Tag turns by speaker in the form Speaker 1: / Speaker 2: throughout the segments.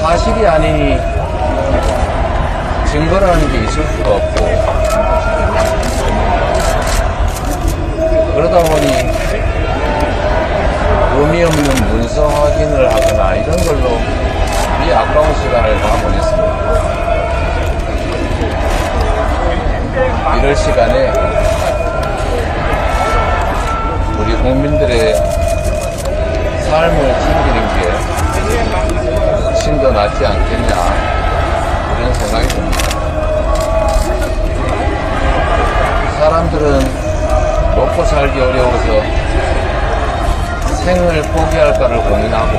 Speaker 1: 사실이 아니니 증거라는 게 있을 수가 없고, 그러다 보니 의미 없는 문서 확인을 하거나 이런 걸로 이 아까운 시간을 다 보냈습니다. 이럴 시간에 우리 국민들의 삶을 챙기는 게 훨씬 더 낫지 않겠냐, 이런 생각이 듭니다. 사람들은 먹고 살기 어려워서 생을 포기할까를 고민하고,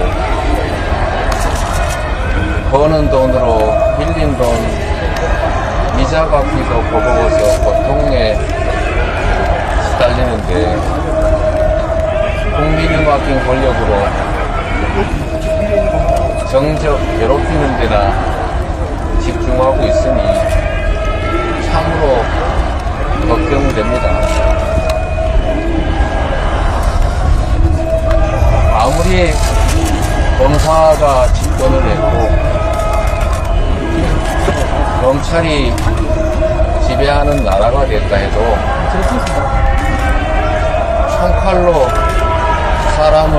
Speaker 1: 버는 돈으로 빌린 돈 이자 갚기도 버거워서 고통에 시달리는데, 국민이 맡긴 권력으로 정적 괴롭히는 데나 집중하고 있으니 참으로 걱정됩니다. 아무리 검사가 집권을 했고 검찰이 지배하는 나라가 됐다 해도 총칼로 사람을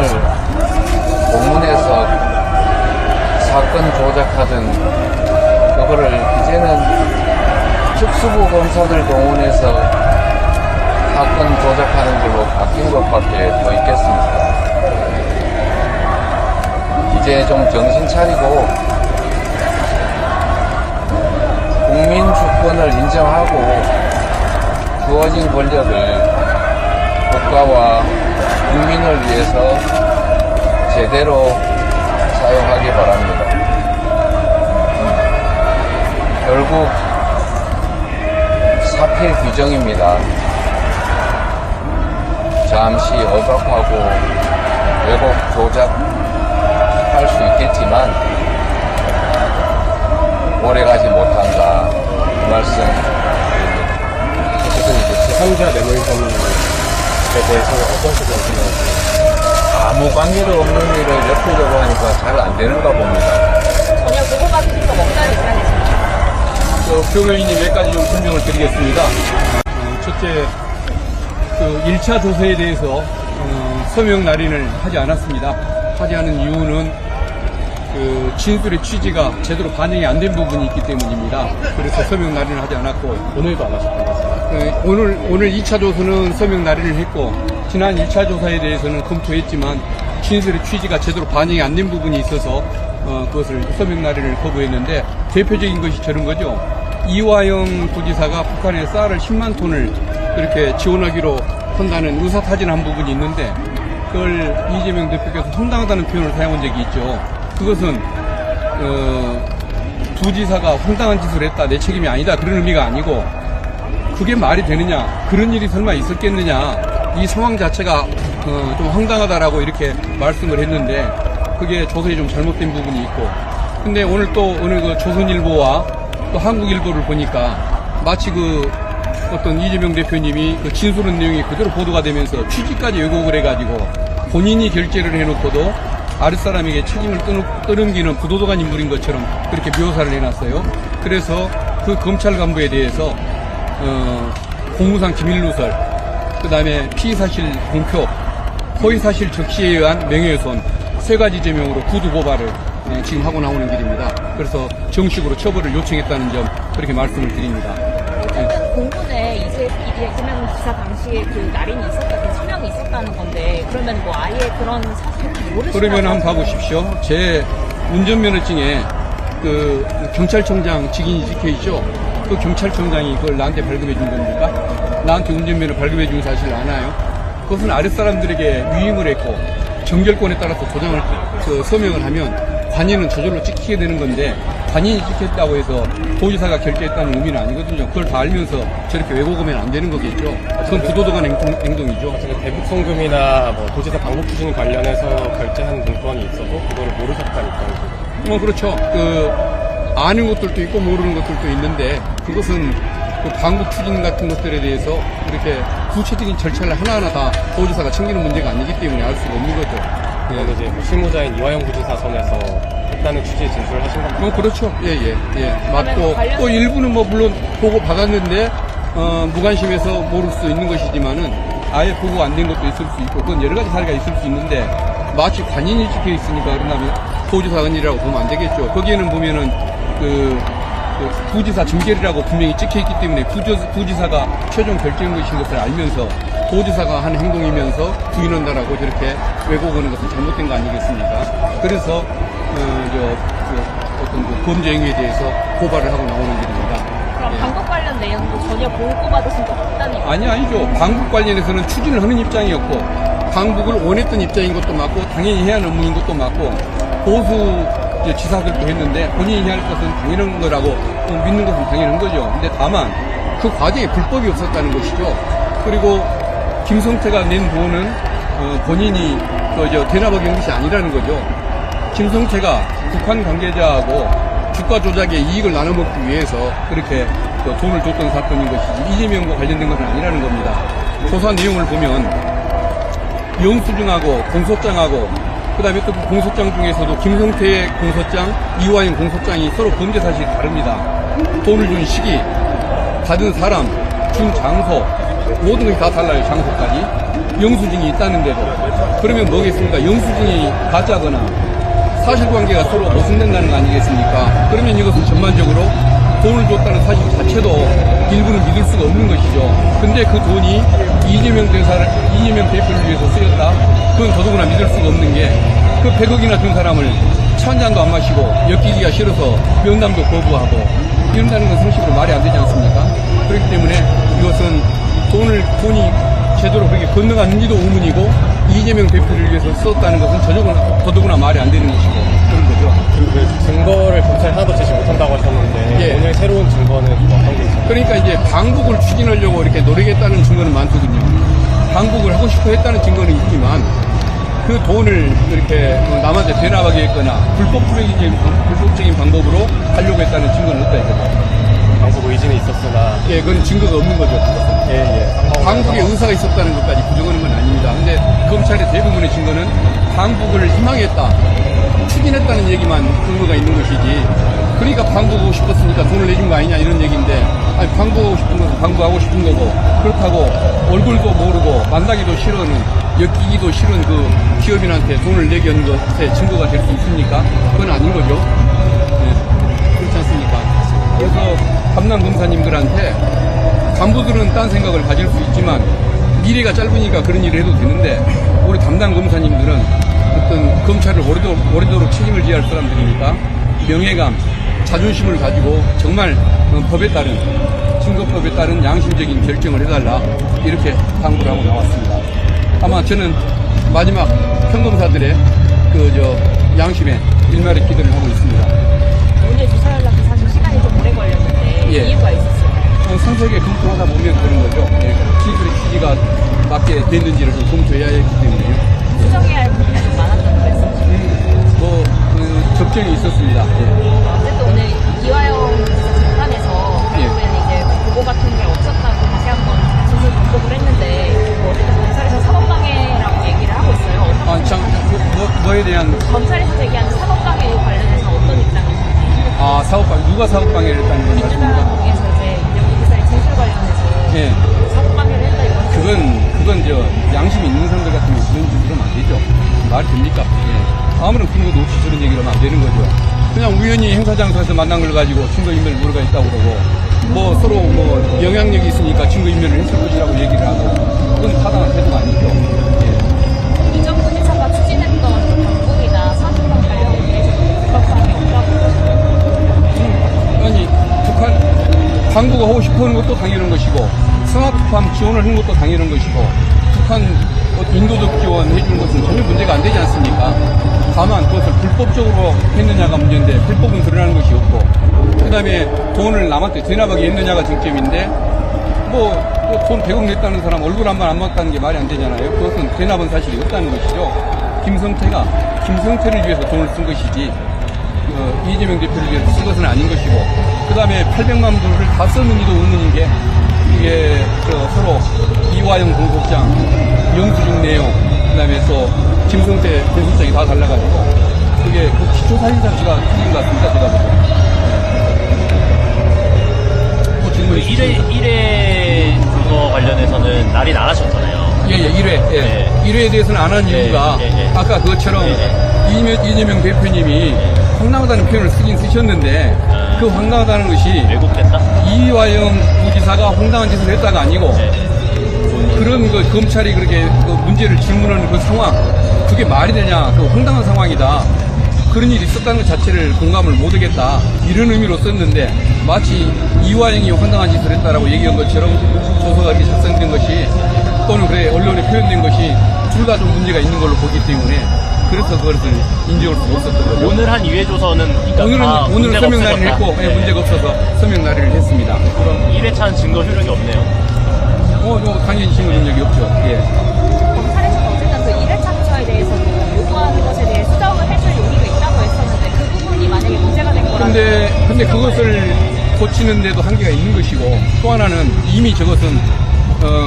Speaker 1: 고문해서 사건 조작하던 그거를 이제는 특수부 검사들 동원해서 사건 조작하는 걸로 바뀐 것밖에 더 있겠습니까? 이제 좀 정신 차리고 국민 주권을 인정하고 주어진 권력을 국가와 국민을 위해서 제대로 사용하기 바랍니다. 결국 사필 규정입니다. 잠시 억압하고 왜곡 조작할 수 있겠지만 오래가지 못한다, 그 말씀 드립니다.
Speaker 2: 제3자 뇌물 혐의에 대해서는 어떤 식으로 생각하세요?
Speaker 1: 아무 관계도 없는 일을 엮으려고 하니까 잘 안 되는가 봅니다.
Speaker 3: 전혀 그거 받으신 거 먹자는 입장이십니까?
Speaker 2: 표결인이 몇 가지 좀 설명을 드리겠습니다. 첫째, 1차 조사에 대해서 서명 날인을 하지 않았습니다. 하지 않은 이유는 진술의 취지가 제대로 반영이 안 된 부분이 있기 때문입니다. 그래서 서명 날인을 하지 않았고,
Speaker 4: 오늘도 안 하셨던 것 같습니다.
Speaker 2: 오늘 2차 조사는 서명 날인을 했고, 지난 1차 조사에 대해서는 검토했지만 진술의 취지가 제대로 반영이 안 된 부분이 있어서 그것을 서명 날인을 거부했는데, 대표적인 것이 저런 거죠. 이화영 부지사가 북한에 쌀을 10만 톤을 그렇게 지원하기로 한다는 의사타진한 부분이 있는데, 그걸 이재명 대표께서 황당하다는 표현을 사용한 적이 있죠. 그것은 부지사가 황당한 짓을 했다, 내 책임이 아니다, 그런 의미가 아니고, 그게 말이 되느냐, 그런 일이 설마 있었겠느냐, 이 상황 자체가 좀 황당하다라고 이렇게 말씀을 했는데, 그게 조선이 좀 잘못된 부분이 있고, 근데 오늘 그 조선일보와 또 한국일보를 보니까 마치 어떤 이재명 대표님이 그 진술한 내용이 그대로 보도가 되면서 취지까지 왜곡을 해가지고 본인이 결재를 해놓고도 아랫사람에게 책임을 떠넘기는 부도덕한 인물인 것처럼 그렇게 묘사를 해놨어요. 그래서 그 검찰 간부에 대해서 공무상 기밀누설, 그 다음에 피의사실 공표, 허위사실 적시에 의한 명예훼손, 3가지 제명으로 구두 고발을 지금 하고 나오는 길입니다. 그래서 정식으로 처벌을 요청했다는 점, 그렇게 말씀을 드립니다.
Speaker 3: 공군에 이재명 지사 당시에 그 날인이 있었다, 서명이 있었다는 건데, 그러면 뭐 아예 그런 사실을 모르시나요?
Speaker 2: 그러면 한번 봐보십시오. 제 운전면허증에 그 경찰청장 직인이 찍혀 있죠. 그 경찰청장이 그걸 나한테 발급해 준 겁니까? 나한테 운전면허 발급해 준 사실 아나요? 그것은 아랫사람들에게 위임을 했고, 정결권에 따라서 도장을 서명을 하면 관인은 저절로 찍히게 되는 건데, 관인이 찍혔다고 해서 도지사가 결재했다는 의미는 아니거든요. 그걸 다 알면서 저렇게 왜곡하면 안 되는 거겠죠. 그건 부도덕한 행동이죠.
Speaker 4: 대북 송금이나 뭐 도지사 방북 추진 관련해서 결제한 문건이 있어도 그거를 모르셨다니까.
Speaker 2: 그렇죠. 아는 것들도 있고 모르는 것들도 있는데, 그것은 그 방북 추진 같은 것들에 대해서 이렇게 구체적인 절차를 하나하나 다 도지사가 챙기는 문제가 아니기 때문에 알 수가 없는 거죠.
Speaker 4: 그건 이제 실무자인 이화영 부지사 선에서 있다는 취지의 진술을 하신 겁니다.
Speaker 2: 그렇죠. 맞고,
Speaker 3: 관련-
Speaker 2: 또 일부는 뭐 물론 보고 받았는데, 무관심해서 모를 수 있는 것이지만은, 아예 보고 안 된 것도 있을 수 있고, 그건 여러 가지 사례가 있을 수 있는데, 마치 관인이 찍혀 있으니까, 그런다면 도지사 은이라고 보면 안 되겠죠. 거기에는 보면은, 그 부지사 징계리라고 분명히 찍혀 있기 때문에, 부지사가 최종 결정인 것인 것을 알면서, 도지사가 한 행동이면서 부인한다라고 저렇게 왜곡하는 것은 잘못된 거 아니겠습니까? 그래서 어떤 그 범죄 행위에 대해서 고발을 하고 나오는 일입니다.
Speaker 3: 그럼
Speaker 2: 예.
Speaker 3: 방법 관련 내용도 전혀 보고받으신 적 없다는 얘기.
Speaker 2: 아니죠. 방북 관련해서는 추진을 하는 입장이었고, 방북을 원했던 입장인 것도 맞고, 당연히 해야 하는 업무인 것도 맞고, 보수 지사들도 했는데 본인이 해야 할 것은 당연한 거라고 믿는 것은 당연한 거죠. 근데 다만 그 과정에 불법이 없었다는 것이죠. 그리고 김성태가 낸 돈은 본인이 대납하기 한 것이 아니라는 거죠. 김성태가 북한 관계자하고 주가 조작의 이익을 나눠먹기 위해서 그렇게 돈을 줬던 사건인 것이지 이재명과 관련된 것은 아니라는 겁니다. 조사 내용을 보면 영수증하고 공소장하고 그 다음에 또 공소장 중에서도 김성태의 공소장, 이화영 공소장이 서로 범죄 사실이 다릅니다. 돈을 준 시기, 받은 사람, 준 장소, 모든 것이 다 달라요, 장소까지. 영수증이 있다는데도. 그러면 뭐겠습니까? 영수증이 가짜거나 사실관계가 서로 모순된다는 거 아니겠습니까? 그러면 이것은 전반적으로 돈을 줬다는 사실 자체도 일부는 믿을 수가 없는 것이죠. 근데 그 돈이 이재명 대표를 위해서 쓰였다? 그건 더더구나 믿을 수가 없는 게 그 100억이나 준 사람을 차 한 잔도 안 마시고 엮이기가 싫어서 면담도 거부하고 이런다는 건 상식으로 말이 안 되지 않습니까? 그렇기 때문에 이것은 돈이 제대로 그렇게 건너갔는지도 의문이고 이재명 대표를 위해서 썼다는 것은 더더구나 말이 안 되는 것이고 그런 거죠.
Speaker 4: 그 증거를 검찰이 하나도 제시 못한다고 하셨는데
Speaker 2: 예.
Speaker 4: 오늘 새로운 증거는 어떤 게 있어요?
Speaker 2: 그러니까 이제 방북을 추진하려고 이렇게 노력했다는 증거는 많거든요. 방북을 하고 싶어 했다는 증거는 있지만 그 돈을 이렇게 남한테 대납하게 했거나 불법적인 방법으로 하려고 했다는 증거는 없다 이거죠.
Speaker 4: 방법 의지는 있었으나
Speaker 2: 예, 그건 증거가 없는 거죠. 방북의 의사가 있었다는 것까지 부정하는 건 아닙니다. 근데 검찰의 대부분의 증거는 방북을 희망했다, 추진했다는 얘기만 근거가 있는 것이지. 그러니까 방북하고 싶었으니까 돈을 내준 거 아니냐 이런 얘기인데, 아니 방북하고 싶은 것은 방북하고 싶은 거고, 그렇다고 얼굴도 모르고 만나기도 싫어하는, 엮이기도 싫은 그 기업인한테 돈을 내게 한 것에 증거가 될 수 있습니까? 그건 아닌 거죠. 네, 그렇지 않습니까? 그래서 담당 검사님들한테 간부들은 딴 생각을 가질 수 있지만 미래가 짧으니까 그런 일을 해도 되는데 우리 담당 검사님들은 어떤 검찰을 오래도록 책임을 지어야 할 사람들이니까 명예감, 자존심을 가지고 정말 법에 따른, 증거법에 따른 양심적인 결정을 해달라 이렇게 당부를 하고 나왔습니다. 아마 저는 마지막 평검사들의 양심에 일말의 기도를 하고 있습니다.
Speaker 3: 오늘 조사하려면 사실 시간이 좀 오래 걸렸는데
Speaker 2: 예.
Speaker 3: 이유가 있었어요.
Speaker 2: 상세하게 검토하다 보면 그런 거죠. 예, 기술의 취지가 맞게 됐는지를 좀 검토해야 했기 때문에요.
Speaker 3: 수정해야 할 부분이 좀 많았다는 말씀이시죠?
Speaker 2: 적정이 있었습니다. 예.
Speaker 3: 어쨌든 오늘 이화영 기자 재판에서
Speaker 2: 예.
Speaker 3: 결국에는 이제 보고 같은 게 없었다고 다시 한번 진술 반복을 했는데 어쨌든 검찰에서 사법방해라고 얘기를 하고 있어요.
Speaker 2: 뭐에 대한
Speaker 3: 검찰에서 제기하는 사법방해 관련해서 어떤 입장이세요?
Speaker 2: 사업방해, 누가 사업방해를 했다는 건
Speaker 3: 민주당
Speaker 2: 맞습니까?
Speaker 3: 중에서 이제 이명박 기사의 진술 관련해서
Speaker 2: 예.
Speaker 3: 사법방해를 했다 이건
Speaker 2: 그건 양심이 있는 사람들 같으면 그런 짓을 하면 안 되죠. 말이 됩니까? 예. 아무런 근거도 없이 저런 얘기를 하면 안 되는 거죠. 그냥 우연히 행사장소에서 만난 걸 가지고 증거인멸 우려가 있다고 그러고, 서로 영향력이 있으니까 증거인멸을 했을 것이라고 얘기를 하고, 그건 타당한 태도가 아니죠. 예.
Speaker 3: 이정부 기사가 추진했던 방북이나 사실과 관련해서 그런 사항이 없다고
Speaker 2: 아니, 북한 방북을 하고 싶어 하는 것도 당연한 것이고, 스마트팜 지원을 하는 것도 당연한 것이고, 북한 인도적 지원 해주는 것은 전혀 문제가 안 되지 않습니까? 다만 그것을 불법적으로 했느냐가 문제인데, 불법은 드러나는 것이 없고, 그 다음에 돈을 남한테 대납하게 했느냐가 쟁점인데, 돈 100억 냈다는 사람 얼굴 한 번 안 맞다는 게 말이 안 되잖아요. 그것은 대납은 사실이 없다는 것이죠. 김성태를 위해서 돈을 쓴 것이지, 이재명 대표를 위해서 쓴 것은 아닌 것이고, 그 다음에 800만 불을 다 썼는지도 의문인 게, 이게 서로 이화영 공소장, 영수증 내용, 그 다음에 또 김성태 대소장이 다 달라가지고 그게 그 기초사실 자체가 틀린 것 같습니다. 제가 보기에. 또 질문이 있으십니까?
Speaker 5: 1회 그거 관련해서는 날인 안 하셨잖아요.
Speaker 2: 예, 1회. 예.
Speaker 5: 네.
Speaker 2: 1회에 대해서는 안 한 이유가 아까 그것처럼 이재명 대표님이 황당하다는 표현을 쓰긴 쓰셨는데 그 황당하다는 것이
Speaker 5: 왜곡됐다?
Speaker 2: 이화영 부지사가 황당한 짓을 했다가 아니고 그런 그 검찰이 그렇게 그 문제를 질문하는 그 상황 그게 말이 되냐 그 황당한 상황이다 그런 일이 있었다는 것 자체를 공감을 못하겠다 이런 의미로 썼는데 마치 이화영이 황당한 짓을 했다라고 얘기한 것처럼 조서가 이렇게 작성된 것이 또는 그래 언론에 표현된 것이 둘 다 좀 문제가 있는 걸로 보기 때문에 그래서 그것을 인정할 수 없었던 거죠.
Speaker 5: 오늘 한 2회 조서는 그러니까
Speaker 2: 오늘은 서명 날의를 했고 예, 문제가 없어서 서명 날의를 했습니다.
Speaker 5: 그럼 1회차는 증거 효력이 없네요.
Speaker 2: 당연히 증거 능력이 없죠. 예.
Speaker 3: 검찰에서는 어쨌든 그 1회 참처에 대해서 요구하는 것에 대해 수정을 해줄 용의가 있다고 했었는데 그 부분이 만약에 문제가 된 거라면
Speaker 2: 근데 그것을 고치는데도 한계가 있는 것이고 또 하나는 이미 저것은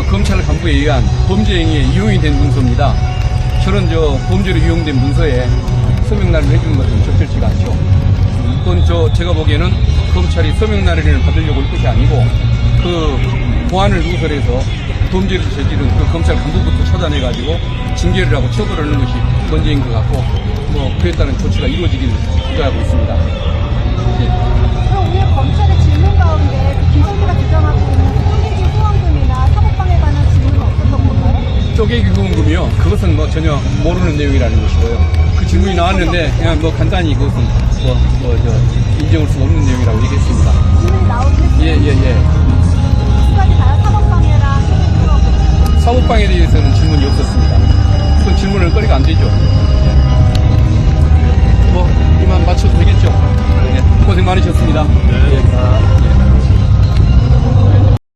Speaker 2: 검찰 간부에 의한 범죄 행위에 이용이 된 문서입니다. 저런 범죄로 이용된 문서에 서명날을 해주는 것은 적절치가 않죠. 그건 제가 보기에는 검찰이 서명날을 받으려고 할 것이 아니고 그 보안을 누설해서 범죄를 저지른 그 검찰 간부부터 찾아내가지고 징계를 하고 처벌하는 것이 먼저인 것 같고 그에 따른 조치가 이루어지기를 기대하고 있습니다.
Speaker 6: 그럼 오늘 검찰의 질문 가운데 김성태가 주장하고 있는 쪼개기 후원금이나 사법방에 관한 질문은 없었던 건가요?
Speaker 2: 쪼개기 후원금이요. 그것은 전혀 모르는 내용이라는 것이고요. 그 질문이 나왔는데 그냥 간단히 그것은 인정할 수 없는 내용이라고 얘기했습니다.
Speaker 6: 질문이 나오긴
Speaker 2: 예.
Speaker 6: 수까지 다 사법방해랑 쪼개기 후원금.
Speaker 2: 사법방에 대해서는 질문이 없었습니다. 그건 질문을 거리가 안 되죠. 이만 마쳐도 되겠죠. 네, 고생 많으셨습니다. 예.